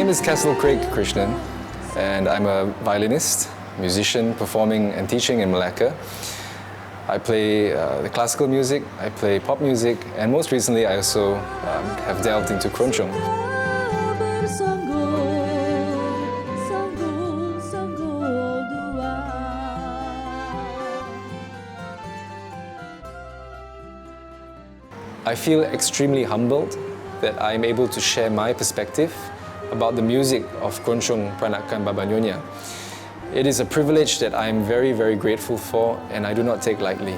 name is Kessel Craig Krishnan, and I'm a violinist, musician, performing and teaching in Melaka. I play the classical music, I play pop music, and most recently I also have delved into Keroncong. I feel extremely humbled that I'm able to share my perspective about the music of Keroncong Peranakan Babanyonya. It is a privilege that I'm very, very grateful for, and I do not take lightly.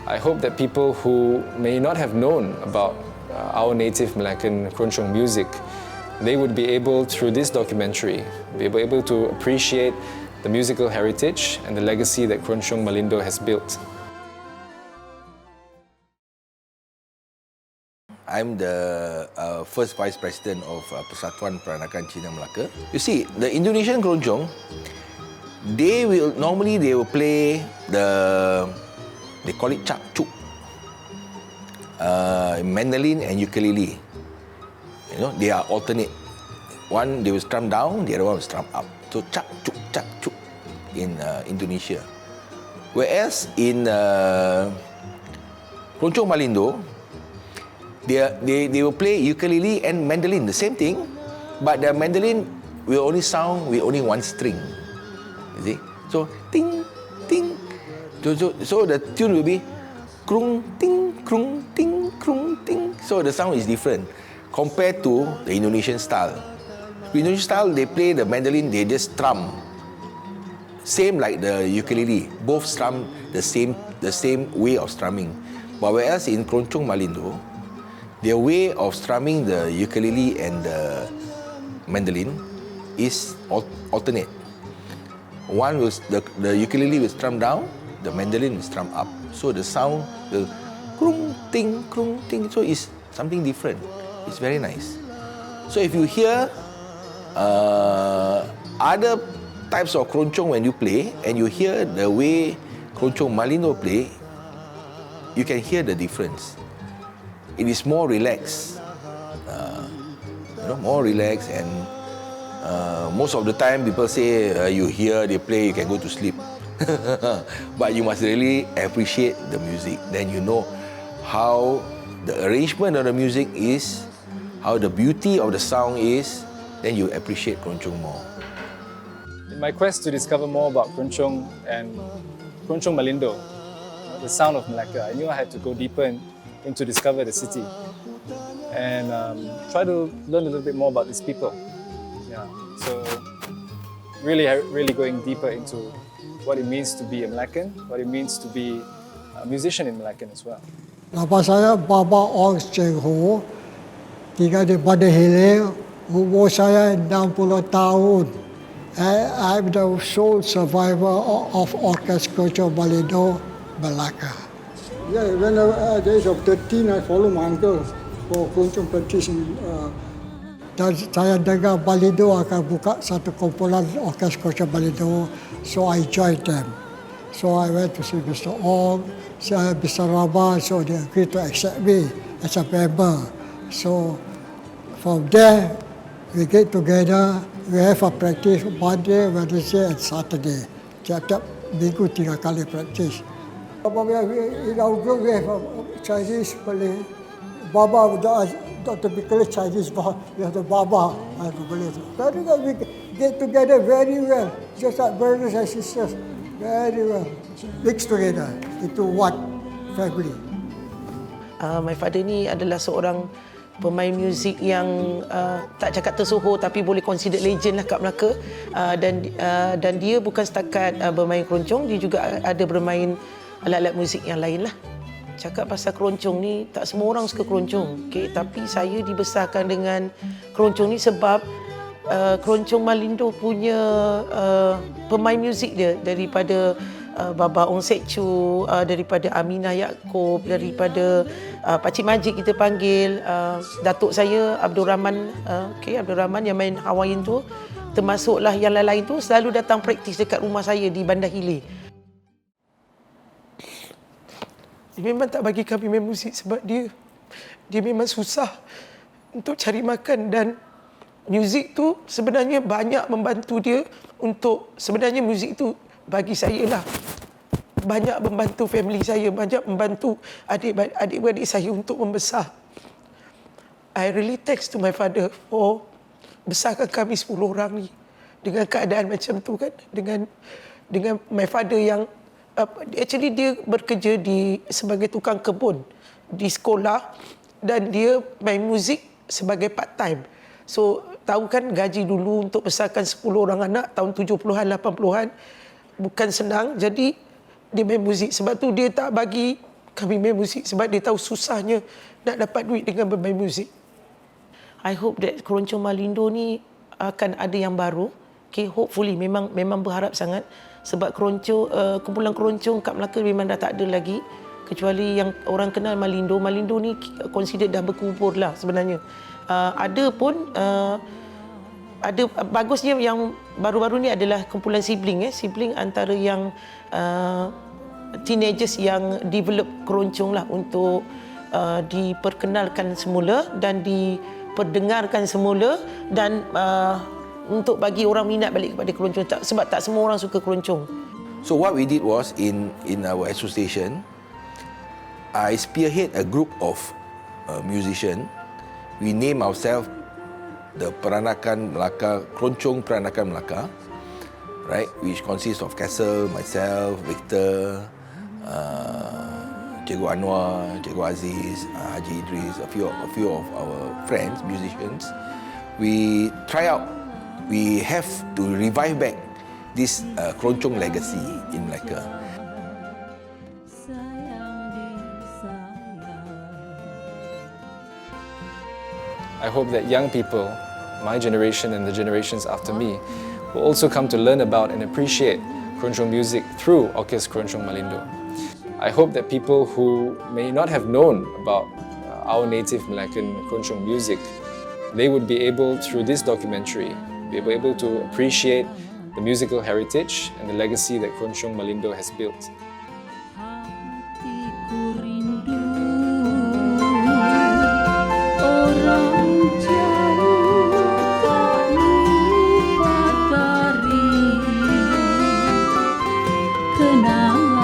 I hope that people who may not have known about our native Melacan Keroncong music, they would be able, through this documentary, be able to appreciate the musical heritage and the legacy that Keroncong Malindo has built. I'm the first vice president of Persatuan Peranakan Cina Melaka. You see, the Indonesian Keroncong, they will play they call it cak-cuk, mandolin and ukulele. You know, they are alternate. One they will strum down, the other one will strum up. So cak-cuk in Indonesia. Whereas in Keroncong Malindo, they will play ukulele and mandolin, the same thing, but the mandolin will only sound with only one string. You see? So ting ting. So the tune will be krung ting krung ting krung ting. So the sound is different compared to the Indonesian style. The Indonesian style, they play the mandolin, they just strum. Same like the ukulele, both strum the same way of strumming. But whereas in Keroncong Malindo, their way of strumming the ukulele and the mandolin is alternate. One will, the ukulele will strum down, the mandolin will strum up. So the sound, the krung ting, so it's something different. It's very nice. So if you hear other types of Keroncong when you play, and you hear the way Keroncong Malindo play, you can hear the difference. It is more relaxed, more relaxed, and most of the time people say you hear they play, you can go to sleep. But you must really appreciate the music. Then you know how the arrangement of the music is, how the beauty of the sound is. Then you appreciate Keroncong more. In my quest to discover more about Keroncong and Keroncong Malindo, the sound of Melaka, I knew I had to go deeper and to discover the city and try to learn a little bit more about these people. Yeah, so really going deeper into what it means to be a Melacan, what it means to be a musician in Melacan as well. Nama saya Baba Ong Cheng Ho, tinggal di Bandar Hilir. Umur saya 60 tahun. I'm the sole survivor of Orchestra Keroncong Malindo, Melaka. Yeah, when I was at the age of 13, I followed my uncle for Keroncong practice. Dan saya dengar Malindo akan buka satu kumpulan Orkes Keroncong Malindo, so I joined them. So I went to see Mr. Ong, Mr. Rama, so they agreed to accept me as a member. So from there, we get together, we have a practice Monday, Wednesday and Saturday. Tiap-tiap minggu 3 kali practice. In our group, we have a Chinese, Malay. Baba, not typically Chinese, but we have the Baba and the Malay. Very good, we get together very well, just like brothers and sisters, very well. Mixed together into one family. My father ni adalah seorang pemain muzik yang tak cakap tersohor tapi boleh consider legend lah kat Melaka. Dan dia bukan setakat bermain keroncong, dia juga ada bermain alat-alat muzik yang lain lah. Cakap pasal keroncong ni, tak semua orang suka keroncong. Okay? Tapi saya dibesarkan dengan keroncong ni sebab Keroncong Malindo punya pemain muzik dia, daripada Baba Ong Sekcu, daripada Aminah Yaakob, daripada Pakcik Majid kita panggil, datuk saya Abdul Rahman, Abdul Rahman yang main Hawaiian tu, termasuklah yang lain-lain tu selalu datang praktis dekat rumah saya di Bandar Hilir. Dia memang tak bagi kami main muzik sebab dia memang susah untuk cari makan, dan muzik tu sebenarnya banyak membantu dia untuk, sebenarnya muzik tu bagi saya lah, banyak membantu family saya, banyak membantu adik-adik saya untuk membesar. I really thanks to my father for besarkan kami 10 orang ni dengan keadaan macam tu kan, dengan my father yang actually dia bekerja sebagai tukang kebun di sekolah dan dia main muzik sebagai part time. So tahu kan gaji dulu untuk besarkan 10 orang anak tahun 70-an 80-an bukan senang. Jadi dia main muzik, sebab tu dia tak bagi kami main muzik sebab dia tahu susahnya nak dapat duit dengan bermain muzik. I hope that Keroncong Malindo ni akan ada yang baru. Okay, hopefully, memang berharap sangat sebab kumpulan keroncong kat Melaka memang dah tak ada lagi, kecuali yang orang kenal Malindo. Malindo ni consider dah berkubur lah sebenarnya. Ada pun ada bagusnya yang baru-baru ni adalah kumpulan sibling antara yang teenagers yang develop keroncong lah untuk diperkenalkan semula dan diperdengarkan semula dan untuk bagi orang minat balik kepada keroncong, sebab tak semua orang suka keroncong. So what we did was in our association, I spearhead a group of musician. We name ourselves the Peranakan Melaka, Keroncong Peranakan Melaka, right? Which consists of Castle, myself, Victor, Cikgu Anwar, Cikgu Aziz, Haji Idris, a few of our friends, musicians. We try out. We have to revive back this Keroncong legacy in Melaka. I hope that young people, my generation and the generations after me, will also come to learn about and appreciate Keroncong music through Orkes Keroncong Malindo. I hope that people who may not have known about our native Melacan Keroncong music, they would be able, through this documentary, be able to appreciate the musical heritage and the legacy that Keroncong Malindo has built. Kenangan